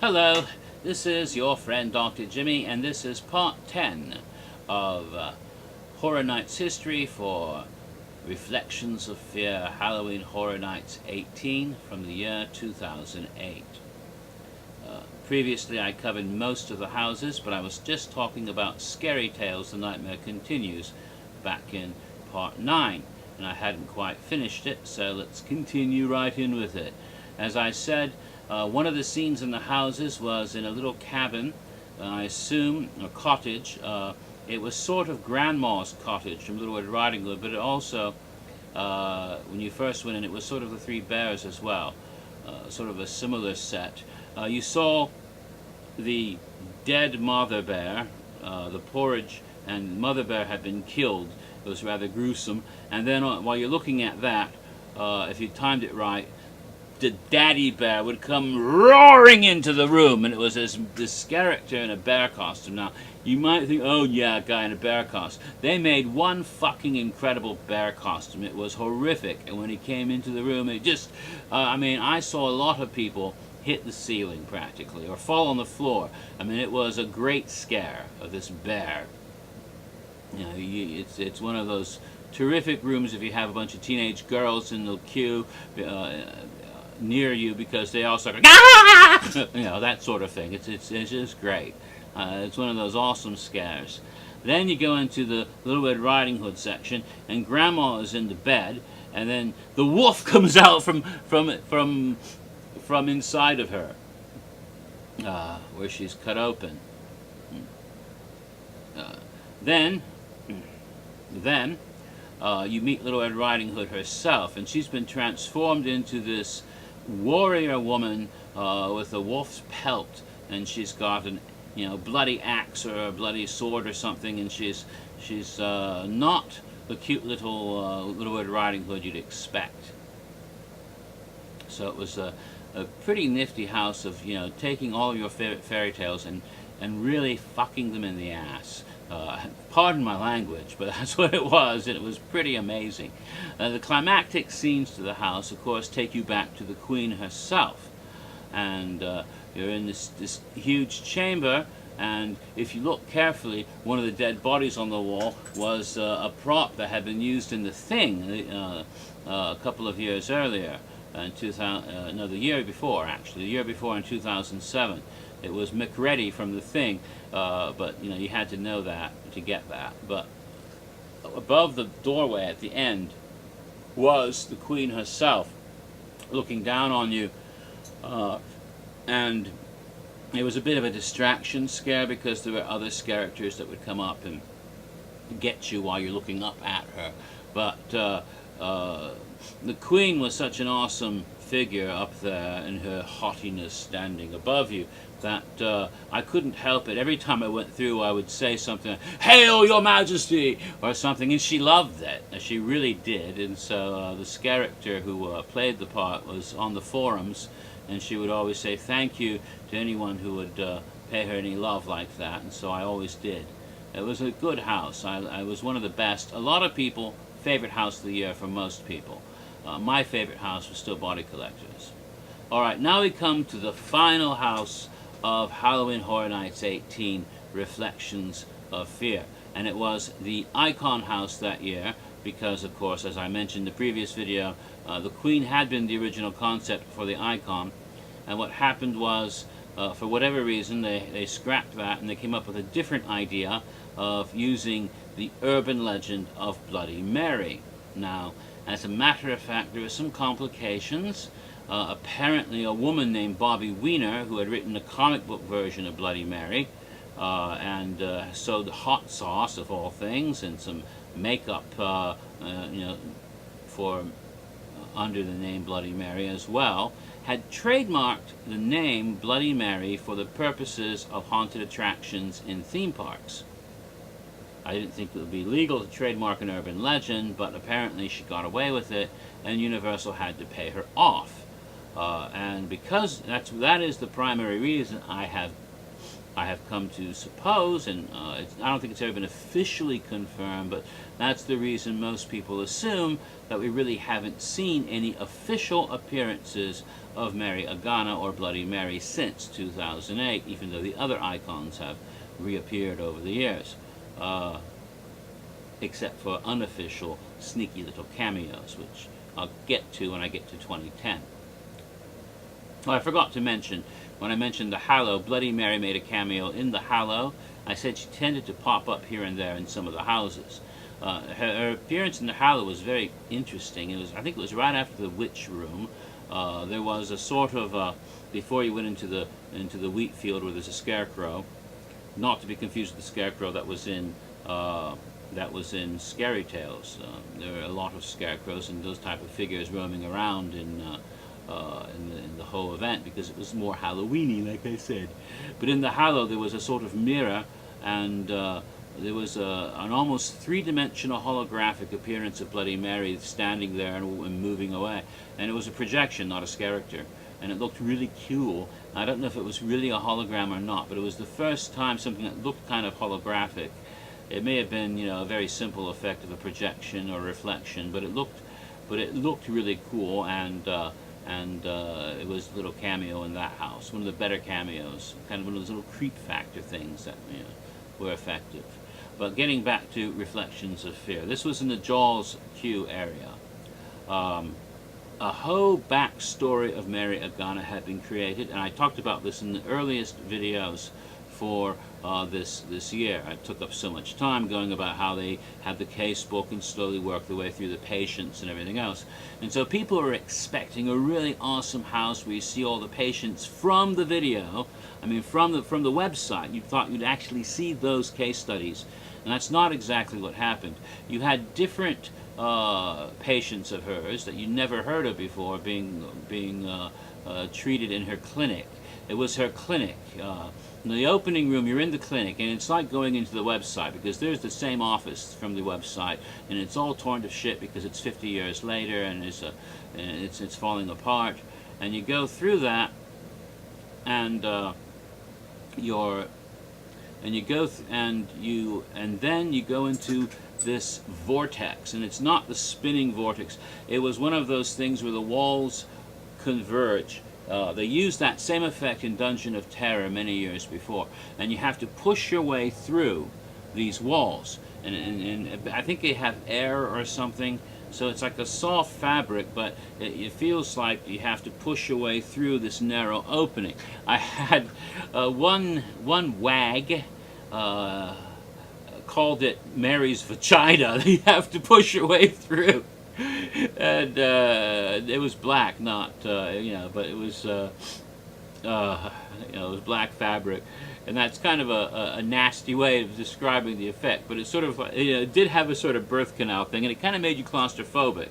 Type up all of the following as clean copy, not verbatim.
Hello, this is your friend Dr. Jimmy, and this is part 10 of Horror Nights history for Reflections of Fear Halloween Horror Nights 18 from the year 2008. Previously I covered most of the houses, but I was just talking about Scary Tales The Nightmare Continues back in part 9, and I hadn't quite finished it, so let's continue right in with it. As I said, one of the scenes in the houses was in a little cabin, I assume, a cottage. It was sort of Grandma's cottage from Little Red Riding Hood, but it also, when you first went in, it was sort of the Three Bears as well, sort of a similar set. You saw the dead mother bear, the porridge, and mother bear had been killed. It was rather gruesome. And then while you're looking at that, if you timed it right, the daddy bear would come roaring into the room, and it was this character in a bear costume. Now, you might think, oh yeah, a guy in a bear costume. They made one fucking incredible bear costume. It was horrific, and when he came into the room, it just, I mean, I saw a lot of people hit the ceiling practically, or fall on the floor. I mean, it was a great scare of this bear. You know, it's one of those terrific rooms if you have a bunch of teenage girls in the queue, near you, because they all start going, ah! You know, that sort of thing. It's just great. It's one of those awesome scares. Then you go into the Little Red Riding Hood section, and Grandma is in the bed, and then the wolf comes out from inside of her, where she's cut open. Then you meet Little Red Riding Hood herself, and she's been transformed into this warrior woman with a wolf's pelt, and she's got an bloody axe or a bloody sword or something, and she's not the cute little Red Riding Hood you'd expect. So it was a pretty nifty house of taking all your favorite fairy tales and really fucking them in the ass. Pardon my language, but that's what it was, and it was pretty amazing. The climactic scenes to the house, of course, take you back to the Queen herself. And you're in this huge chamber, and if you look carefully, one of the dead bodies on the wall was a prop that had been used in The Thing a couple of years earlier, the year before, actually, the year before in 2007. It was McReady from The Thing, but you had to know that to get that. But above the doorway at the end was the Queen herself, looking down on you, and it was a bit of a distraction scare because there were other characters that would come up and get you while you're looking up at her. But the Queen was such an awesome figure up there in her haughtiness standing above you that I couldn't help it. Every time I went through, I would say something like, "Hail your Majesty!" or something, and she loved it. She really did. And so this character who played the part was on the forums, and she would always say thank you to anyone who would pay her any love like that, and so I always did. It was a good house. I was one of the best. A lot of people, favorite house of the year for most people. My favorite house was still Body Collectors. Alright, now we come to the final house of Halloween Horror Nights 18, Reflections of Fear. And it was the Icon house that year, because of course, as I mentioned in the previous video, the Queen had been the original concept for the Icon, and what happened was, for whatever reason, they scrapped that and they came up with a different idea of using the urban legend of Bloody Mary. Now, as a matter of fact, there were some complications. Apparently a woman named Bobby Weiner, who had written a comic book version of Bloody Mary, and sewed hot sauce of all things and some makeup for under the name Bloody Mary as well, had trademarked the name Bloody Mary for the purposes of haunted attractions in theme parks. I didn't think it would be legal to trademark an urban legend, but apparently she got away with it, and Universal had to pay her off. And because that is the primary reason I have I have come to suppose, and I don't think it's ever been officially confirmed, but that's the reason most people assume that we really haven't seen any official appearances of Mary Agana or Bloody Mary since 2008, even though the other icons have reappeared over the years, except for unofficial, sneaky little cameos, which I'll get to when I get to 2010. Oh, I forgot to mention, when I mentioned the Hallow, Bloody Mary made a cameo in the Hallow. I said she tended to pop up here and there in some of the houses. Her appearance in the Hallow was very interesting. I think it was right after the Witch Room. There was a sort of, before you went into the wheat field where there's a scarecrow, not to be confused with the scarecrow that was in Scary Tales. There are a lot of scarecrows and those type of figures roaming around in the whole event, because it was more Halloweeny, like I said. But in the Hallow there was a sort of mirror, and there was an almost three-dimensional holographic appearance of Bloody Mary standing there and moving away. And it was a projection, not a character. And it looked really cool. I don't know if it was really a hologram or not, but it was the first time something that looked kind of holographic. It may have been, a very simple effect of a projection or reflection, but it looked really cool, and it was a little cameo in that house. One of the better cameos, kind of one of those little creep factor things that were effective. But getting back to Reflections of Fear, this was in the Jaws Q area. A whole backstory of Mary Agana had been created, and I talked about this in the earliest videos for this year. I took up so much time going about how they had the case book and slowly worked their way through the patients and everything else. And so people are expecting a really awesome house where you see all the patients from the video. I mean, from the website. You thought you'd actually see those case studies, and that's not exactly what happened. You had different patients of hers that you never heard of before being treated in her clinic. It was her clinic. In the opening room, you're in the clinic, and it's like going into the website, because there's the same office from the website, and it's all torn to shit because it's 50 years later, and it's falling apart. And you go through that, and then you go into this vortex, and it's not the spinning vortex. It was one of those things where the walls converge. They used that same effect in Dungeon of Terror many years before, and you have to push your way through these walls, and I think they have air or something, so it's like a soft fabric, but it feels like you have to push your way through this narrow opening. I had one wag called it Mary's vagina. You have to push your way through. And it was black, not but it was it was black fabric, and that's kind of a nasty way of describing the effect. But it sort of it did have a sort of birth canal thing, and it kind of made you claustrophobic.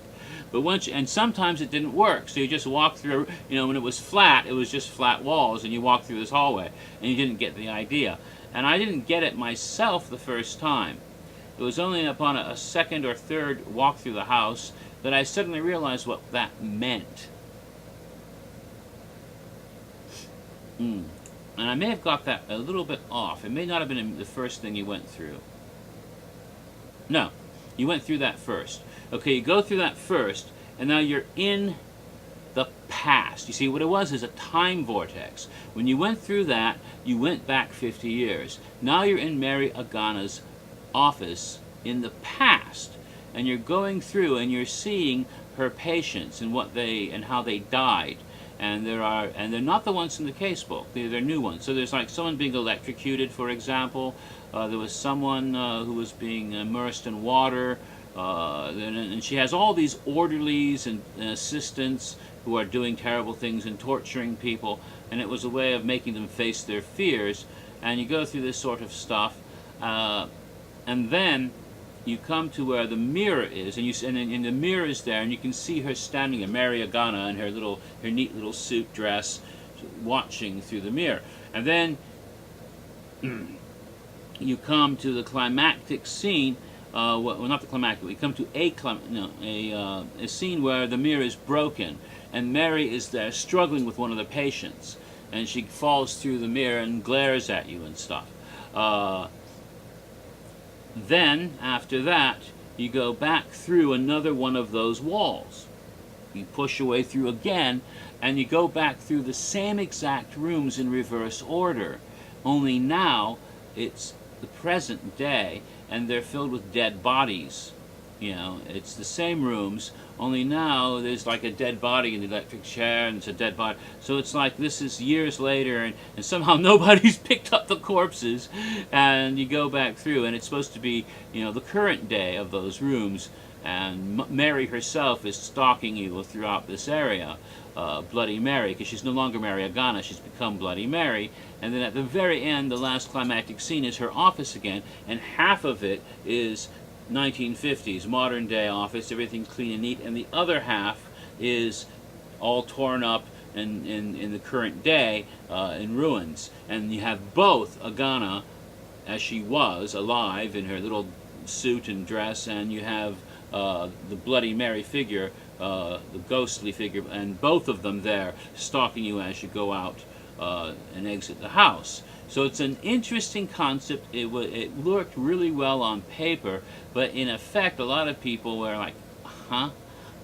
But and sometimes it didn't work, so you just walk through. When it was flat, it was just flat walls, and you walk through this hallway, and you didn't get the idea. And I didn't get it myself the first time. It was only upon a second or third walk through the house that I suddenly realized what that meant. And I may have got that a little bit off. It may not have been the first thing you went through. No, you went through that first. Okay, you go through that first, and now you're in the past. You see, what it was is a time vortex. When you went through that, you went back 50 years. Now you're in Mary Agana's office in the past, and you're going through and you're seeing her patients and how they died, and they're not the ones in the case book. They're new ones. So there's like someone being electrocuted, for example. There was someone who was being immersed in water, and she has all these orderlies and assistants who are doing terrible things and torturing people, and it was a way of making them face their fears. And you go through this sort of stuff, and then you come to where the mirror is, and the mirror is there, and you can see her standing there, Mary Agana, in her neat little suit dress, watching through the mirror. And then you come to the climactic scene. Well, not the climactic. We come to a scene where the mirror is broken, and Mary is there struggling with one of the patients. and she falls through the mirror and glares at you and stuff. Then, after that, you go back through another one of those walls. You push your way through again, and you go back through the same exact rooms in reverse order. Only now, it's the present day, and they're filled with dead bodies. You know, it's the same rooms, only now there's like a dead body in the electric chair, and it's a dead body. So it's like this is years later, and somehow nobody's picked up the corpses, and you go back through, and it's supposed to be, you know, the current day of those rooms, and Mary herself is stalking you throughout this area, Bloody Mary, because she's no longer Mary Agana, she's become Bloody Mary. And then at the very end, the last climactic scene is her office again, and half of it is 1950s, modern day office, everything clean and neat, and the other half is all torn up and in the current day in ruins. And you have both Agana, as she was, alive in her little suit and dress, and you have the Bloody Mary figure, the ghostly figure, and both of them there stalking you as you go out and exit the house. So it's an interesting concept. It worked really well on paper, but in effect, a lot of people were like, huh?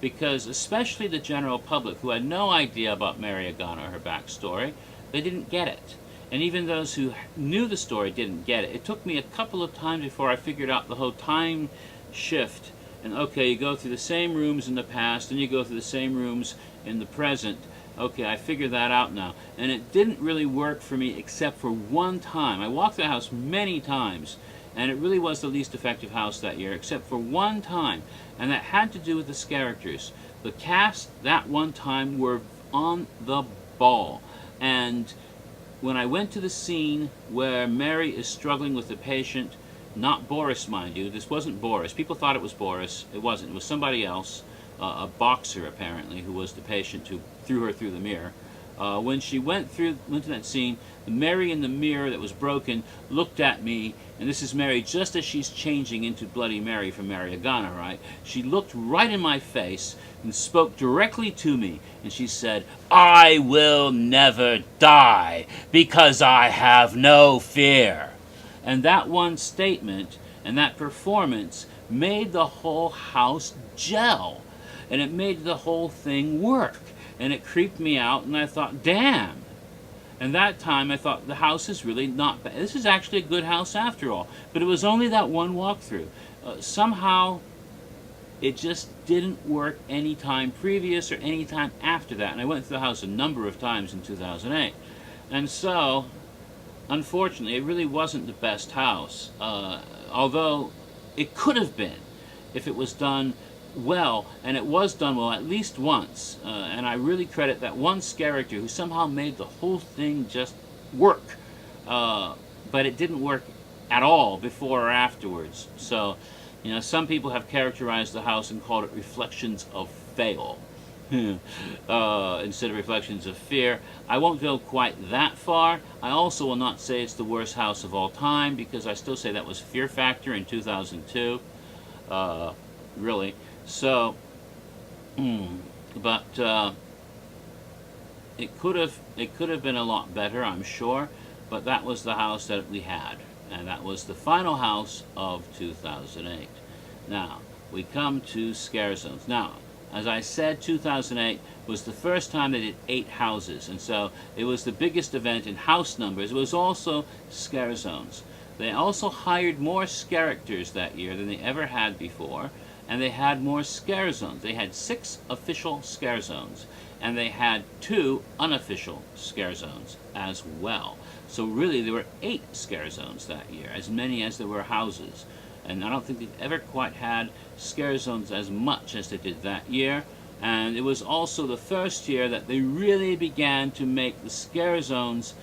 Because especially the general public, who had no idea about Mary Agana or her backstory, they didn't get it. And even those who knew the story didn't get it. It took me a couple of times before I figured out the whole time shift. And okay, you go through the same rooms in the past, and you go through the same rooms in the present. Okay, I figured that out now. And it didn't really work for me except for one time. I walked the house many times, and it really was the least effective house that year, except for one time. And that had to do with the characters. The cast that one time were on the ball. And when I went to the scene where Mary is struggling with the patient, not Boris, mind you, this wasn't Boris. People thought it was Boris. It wasn't. It was somebody else. A boxer, apparently, who was the patient who threw her through the mirror. When she went to that scene, the Mary in the mirror that was broken looked at me, and this is Mary just as she's changing into Bloody Mary from Mary Agana, right? She looked right in my face and spoke directly to me, and she said, "I will never die because I have no fear." And that one statement and that performance made the whole house gel. And it made the whole thing work. And it creeped me out, and I thought, damn. And that time I thought, the house is really not bad. This is actually a good house after all. But it was only that one walkthrough. Somehow, it just didn't work any time previous or any time after that. And I went through the house a number of times in 2008. And so, unfortunately, it really wasn't the best house. Although, it could have been if it was done well, and it was done well at least once, and I really credit that one character who somehow made the whole thing just work, but it didn't work at all before or afterwards. So, you know, some people have characterized the house and called it reflections of fail instead of reflections of fear. I won't go quite that far. I also will not say it's the worst house of all time, because I still say that was Fear Factor in 2002, really. So, but it could have been a lot better, I'm sure. But that was the house that we had, and that was the final house of 2008. Now we come to Scare Zones. Now, as I said, 2008 was the first time they did 8 houses, and so it was the biggest event in house numbers. It was also Scare Zones. They also hired more characters that year than they ever had before. And they had more scare zones. They had 6 official scare zones, and they had 2 unofficial scare zones as well. So really, there were 8 scare zones that year, as many as there were houses. And I don't think they've ever quite had scare zones as much as they did that year. And it was also the first year that they really began to make the scare zones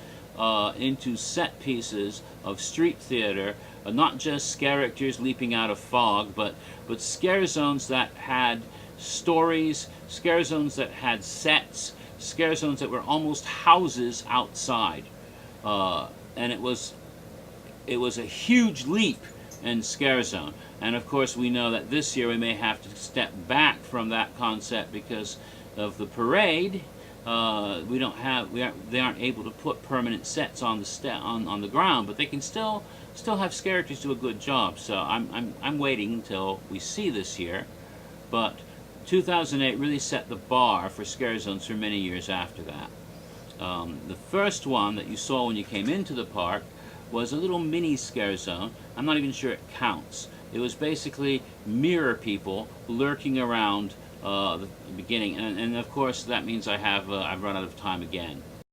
into set pieces of street theater. Not just characters leaping out of fog, but scare zones that had stories, scare zones that had sets, scare zones that were almost houses outside. And it was a huge leap in scare zone. And of course we know that this year we may have to step back from that concept because of the parade they aren't able to put permanent sets on the ground, but they can still have Scareties do a good job. So I'm waiting until we see this year, but 2008 really set the bar for scare zones for many years after that. The first one that you saw when you came into the park was a little mini scare zone. I'm not even sure it counts. It was basically mirror people lurking around the beginning, and of course that means I've run out of time again.